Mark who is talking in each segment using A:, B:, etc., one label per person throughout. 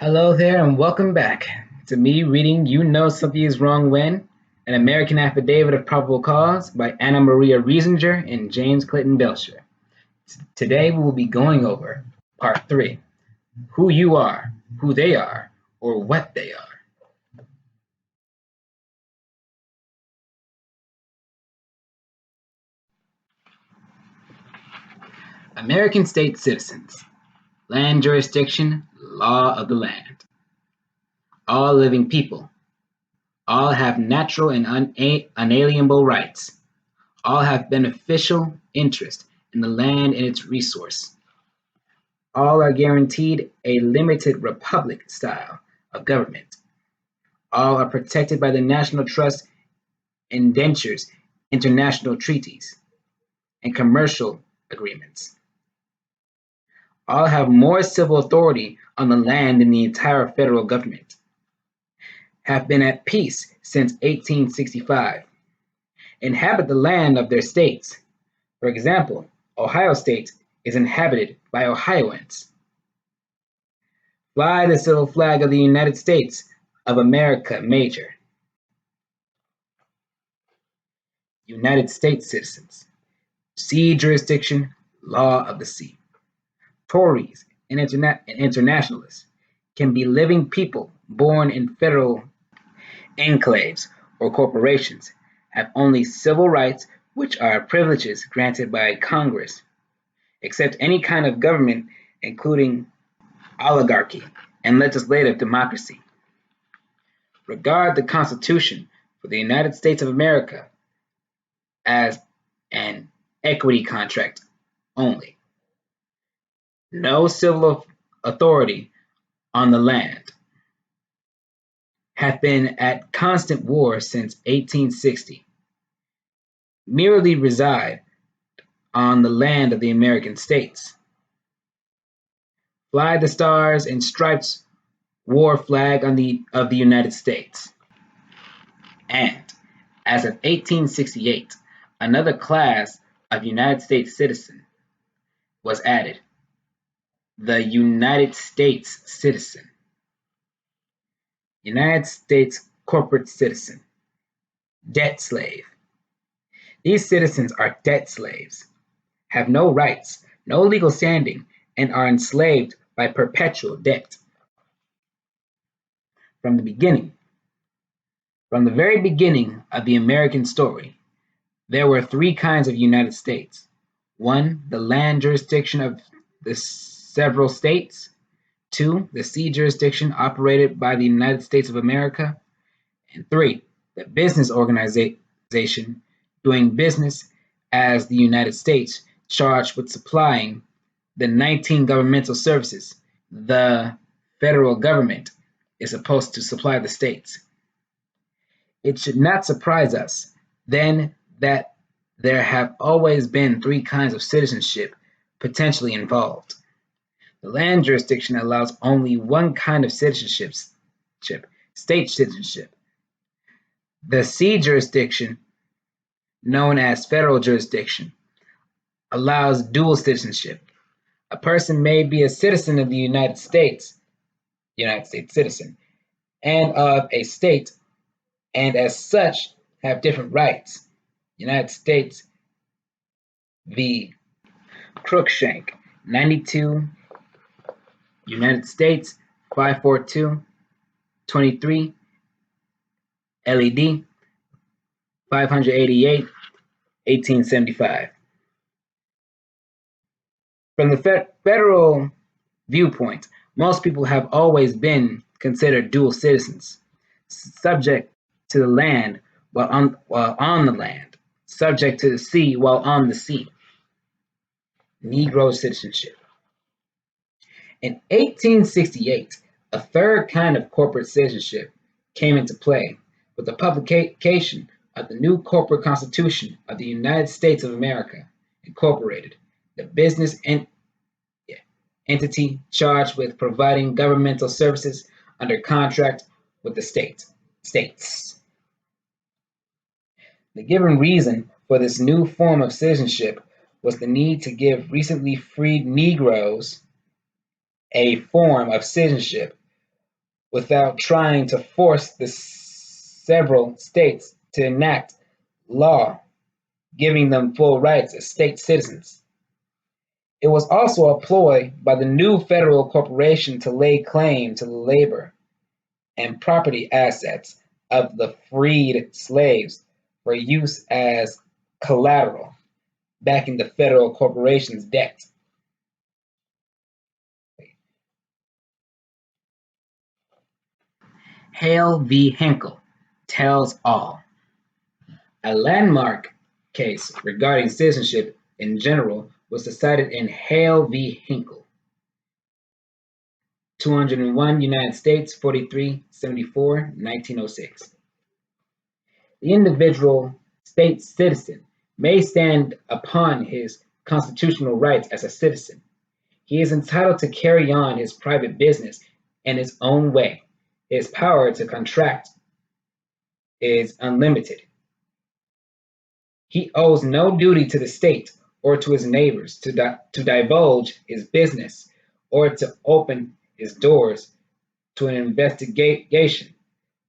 A: Hello there, and welcome back to me reading You Know Something is Wrong When, An American Affidavit of Probable Cause by Anna Maria Riesinger and James Clayton Belcher. Today we will be going over Part 3, Who You Are, Who They Are, or What They Are. American state citizens. Land jurisdiction, law of the land. All living people. All have natural and unalienable rights. All have beneficial interest in the land and its resource. All are guaranteed a limited republic style of government. All are protected by the national trust, indentures, international treaties, and commercial agreements. All have more civil authority on the land than the entire federal government. Have been at peace since 1865. Inhabit the land of their states. For example, Ohio State is inhabited by Ohioans. Fly the civil flag of the United States of America Major. United States citizens. Sea jurisdiction, law of the sea. Tories and internationalists can be living people born in federal enclaves or corporations, have only civil rights which are privileges granted by Congress, accept any kind of government including oligarchy and legislative democracy. Regard the Constitution for the United States of America as an equity contract only. No civil authority on the land. Have been at constant war since 1860. Merely reside on the land of the American states. Fly the stars and stripes war flag of the United States. And, as of 1868, another class of United States citizen was added, the United States citizen. United States corporate citizen. Debt slave. These citizens are debt slaves, have no rights, no legal standing, and are enslaved by perpetual debt. From the very beginning of the American story, there were three kinds of United States. One, the land jurisdiction of the several states. Two, the sea jurisdiction operated by the United States of America. And three, the business organization doing business as the United States, charged with supplying the 19 governmental services the federal government is supposed to supply the states. It should not surprise us, then, that there have always been three kinds of citizenship potentially involved. The land jurisdiction allows only one kind of citizenship, state citizenship. The sea jurisdiction, known as federal jurisdiction, allows dual citizenship. A person may be a citizen of the United States citizen, and of a state, and as such have different rights. United States v. Cruikshank, 92, United States 542, 23, LED 588, 1875. From the federal viewpoint, most people have always been considered dual citizens, subject to the land while on the land, subject to the sea while on the sea. Negro citizenship. In 1868, a third kind of corporate citizenship came into play with the publication of the new corporate constitution of the United States of America, Incorporated, the business entity charged with providing governmental services under contract with the states. The given reason for this new form of citizenship was the need to give recently freed Negroes a form of citizenship without trying to force the several states to enact law giving them full rights as state citizens. It was also a ploy by the new federal corporation to lay claim to the labor and property assets of the freed slaves for use as collateral, backing the federal corporation's debt. Hale v. Hinkle tells all. A landmark case regarding citizenship in general was decided in Hale v. Hinkle, 201 United States 4374, 1906. The individual state citizen may stand upon his constitutional rights as a citizen. He is entitled to carry on his private business in his own way. His power to contract is unlimited. He owes no duty to the state or to his neighbors to divulge his business or to open his doors to an investigation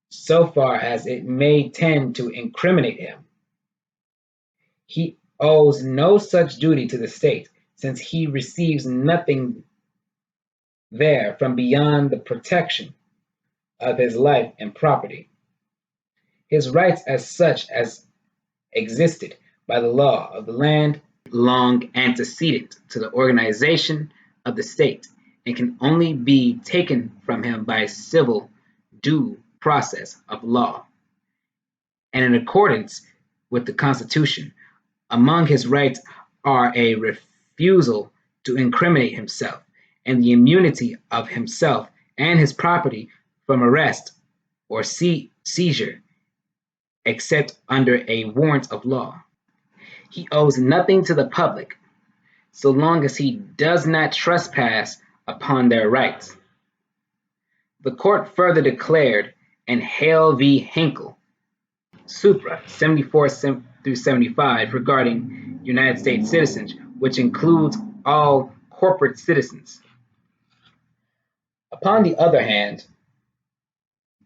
A: so far as it may tend to incriminate him. He owes no such duty to the state, since he receives nothing there from beyond the protection of his life and property. His rights as such as existed by the law of the land long antecedent to the organization of the state and can only be taken from him by civil due process of law. And in accordance with the Constitution, among his rights are a refusal to incriminate himself and the immunity of himself and his property from arrest or seizure except under a warrant of law. He owes nothing to the public so long as he does not trespass upon their rights. The court further declared in Hale v. Hinkle, Supra 74 through 75, regarding United States citizens, which includes all corporate citizens. Upon the other hand,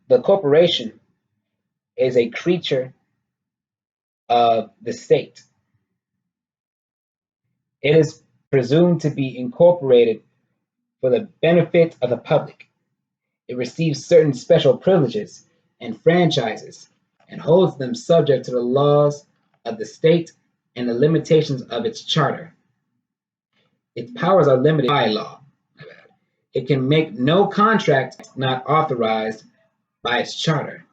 A: the corporation is a creature of the state. It is presumed to be incorporated for the benefit of the public. It receives certain special privileges and franchises and holds them subject to the laws of the state and the limitations of its charter. Its powers are limited by law. It can make no contract not authorized by its charter.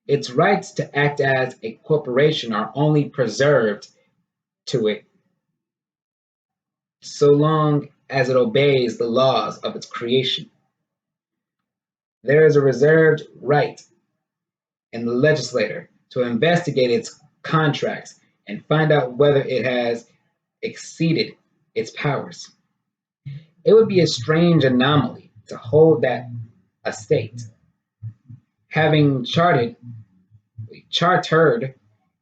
A: Its rights to act as a corporation are only preserved to it so long as it obeys the laws of its creation. There is a reserved right in the legislator to investigate its contracts and find out whether it has exceeded its powers. It would be a strange anomaly to hold that a state, having chartered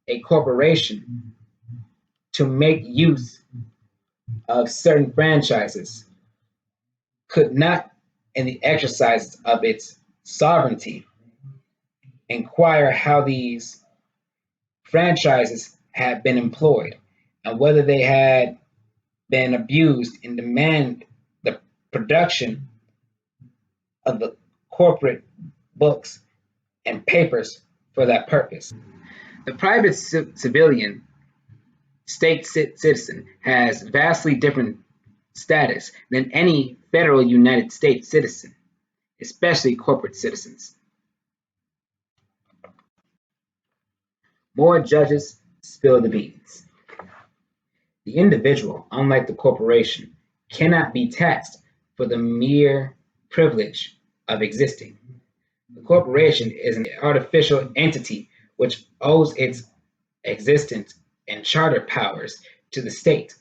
A: a corporation to make use of certain franchises, could not, in the exercise of its sovereignty, inquire how these franchises had been employed and whether they had been abused in the production of the corporate books and papers for that purpose. The private civilian state citizen has vastly different status than any federal United States citizen, especially corporate citizens. More judges spill the beans. The individual, unlike the corporation, cannot be taxed for the mere privilege of existing. The corporation is an artificial entity which owes its existence and charter powers to the state,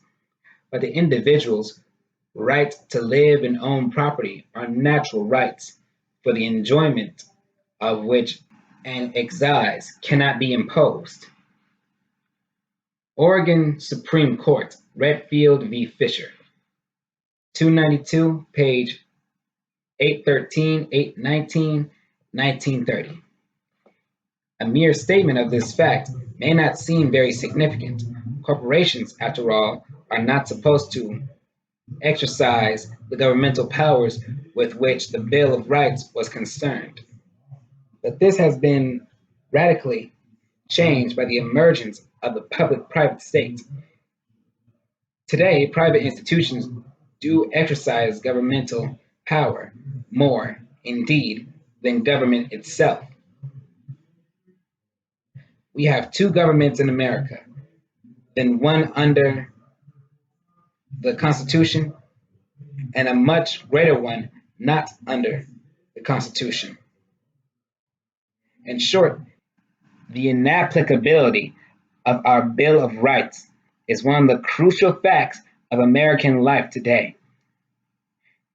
A: but the individual's right to live and own property are natural rights for the enjoyment of which an excise cannot be imposed. Oregon Supreme Court, Redfield v. Fisher, 292, page 813, 819, 1930. A mere statement of this fact may not seem very significant. Corporations, after all, are not supposed to exercise the governmental powers with which the Bill of Rights was concerned. But this has been radically changed by the emergence of the public-private state. Today, private institutions do exercise governmental power more, indeed, than government itself. We have two governments in America, then one under the Constitution and a much greater one not under the Constitution. In short, the inapplicability of our Bill of Rights is one of the crucial facts of American life today.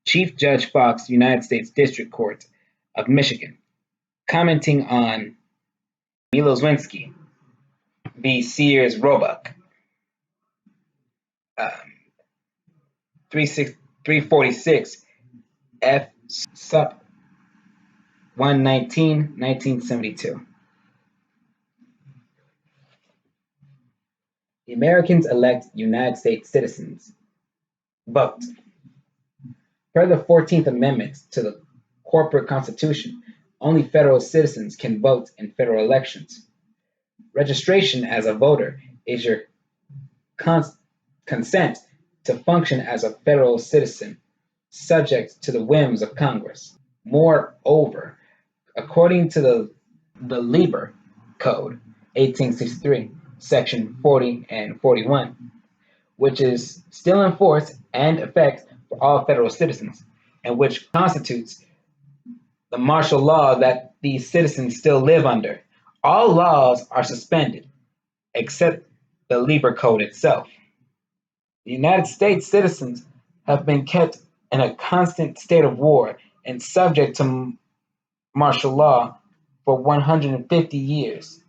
A: Chief Judge Fox, United States District Court of Michigan, commenting on Miloswinski v. Sears Roebuck, 346 F. Sup. 119, 1972. The Americans elect United States citizens. Vote. Per the 14th Amendment to the Corporate Constitution, only federal citizens can vote in federal elections. Registration as a voter is your consent to function as a federal citizen, subject to the whims of Congress. Moreover, according to the Lieber Code, 1863, Section 40 and 41, which is still in force and effect for all federal citizens, and which constitutes the martial law that these citizens still live under. All laws are suspended, except the Lieber Code itself. The United States citizens have been kept in a constant state of war and subject to martial law for 150 years.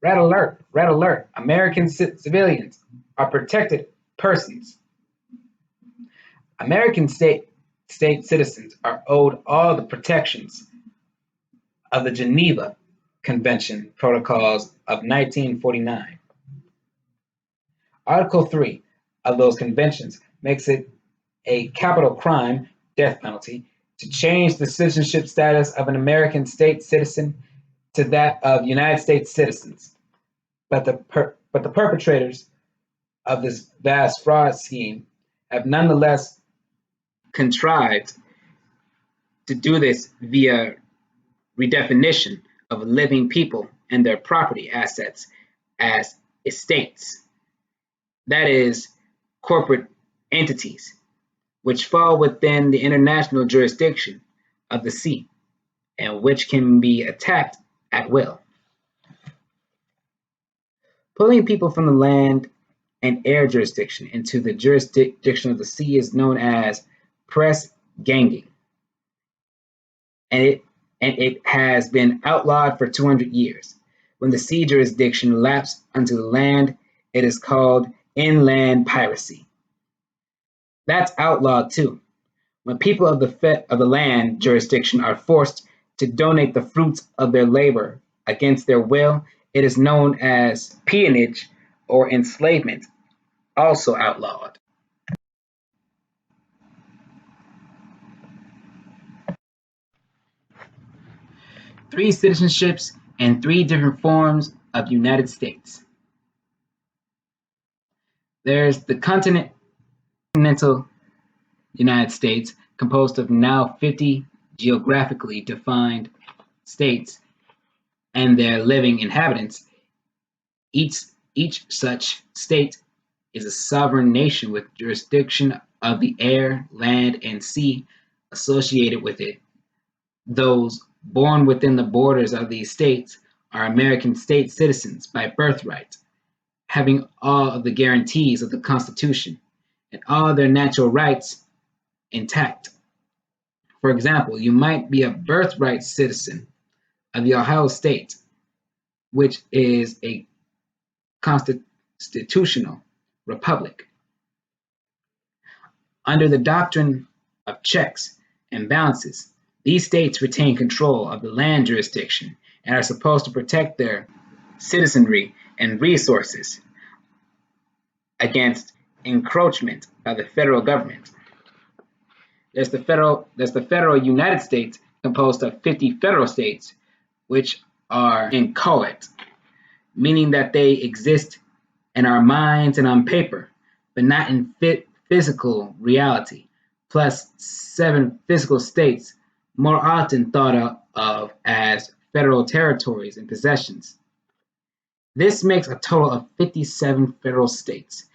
A: Red alert, red alert. American civilians are protected persons. American state citizens are owed all the protections of the Geneva Convention Protocols of 1949. Article 3 of those conventions makes it a capital crime, death penalty, to change the citizenship status of an American state citizen to that of United States citizens. But the perpetrators of this vast fraud scheme have nonetheless contrived to do this via redefinition of living people and their property assets as estates, that is, corporate entities, which fall within the international jurisdiction of the sea and which can be attacked at will. Pulling people from the land and air jurisdiction into the jurisdiction of the sea is known as press ganging, and it has been outlawed for 200 years. When the sea jurisdiction laps onto the land, it is called inland piracy. That's outlawed too. When people of the land jurisdiction are forced to donate the fruits of their labor against their will, it is known as peonage or enslavement, also outlawed. Three citizenships and three different forms of United States. There's the continental United States, composed of now 50 geographically defined states and their living inhabitants. Each such state is a sovereign nation with jurisdiction of the air, land, and sea associated with it. Those born within the borders of these states are American state citizens by birthright, having all of the guarantees of the Constitution and all their natural rights intact. For example, you might be a birthright citizen of the Ohio State, which is a constitutional republic. Under the doctrine of checks and balances, these states retain control of the land jurisdiction and are supposed to protect their citizenry and resources against encroachment by the federal government. There's the federal United States, composed of 50 federal states, which are inchoate, meaning that they exist in our minds and on paper, but not in physical reality, plus 7 physical states, more often thought of as federal territories and possessions. This makes a total of 57 federal states.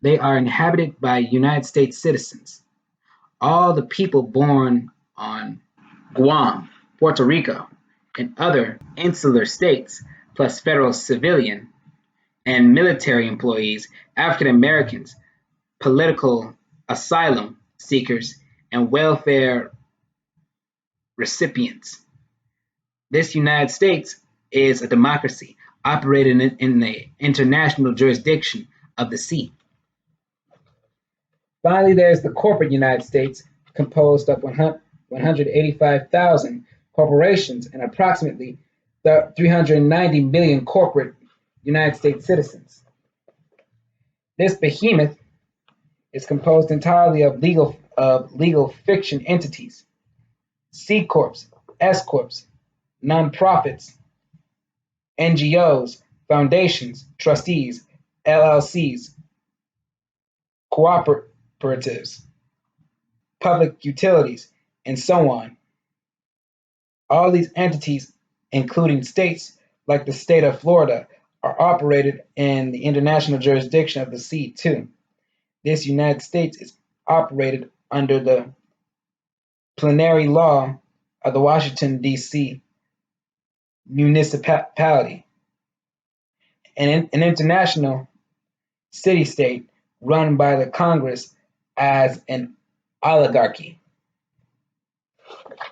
A: They are inhabited by United States citizens. All the people born on Guam, Puerto Rico, and other insular states, plus federal civilian and military employees, African Americans, political asylum seekers, and welfare recipients. This United States is a democracy operating in the international jurisdiction of the sea. Finally, there's the corporate United States, composed of 185,000 corporations and approximately 390 million corporate United States citizens. This behemoth is composed entirely of legal fiction entities, C corps, S corps, nonprofits, NGOs, foundations, trustees, LLCs, cooperatives, public utilities, and so on. All these entities, including states like the state of Florida, are operated in the international jurisdiction of the sea too. This United States is operated under the plenary law of the Washington, D.C. municipality, and an international city-state run by the Congress as an oligarchy.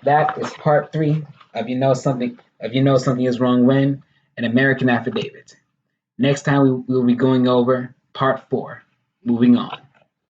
A: That is part 3 of You Know Something Is Wrong When, an American Affidavit. Next time we will be going over part 4. Moving on.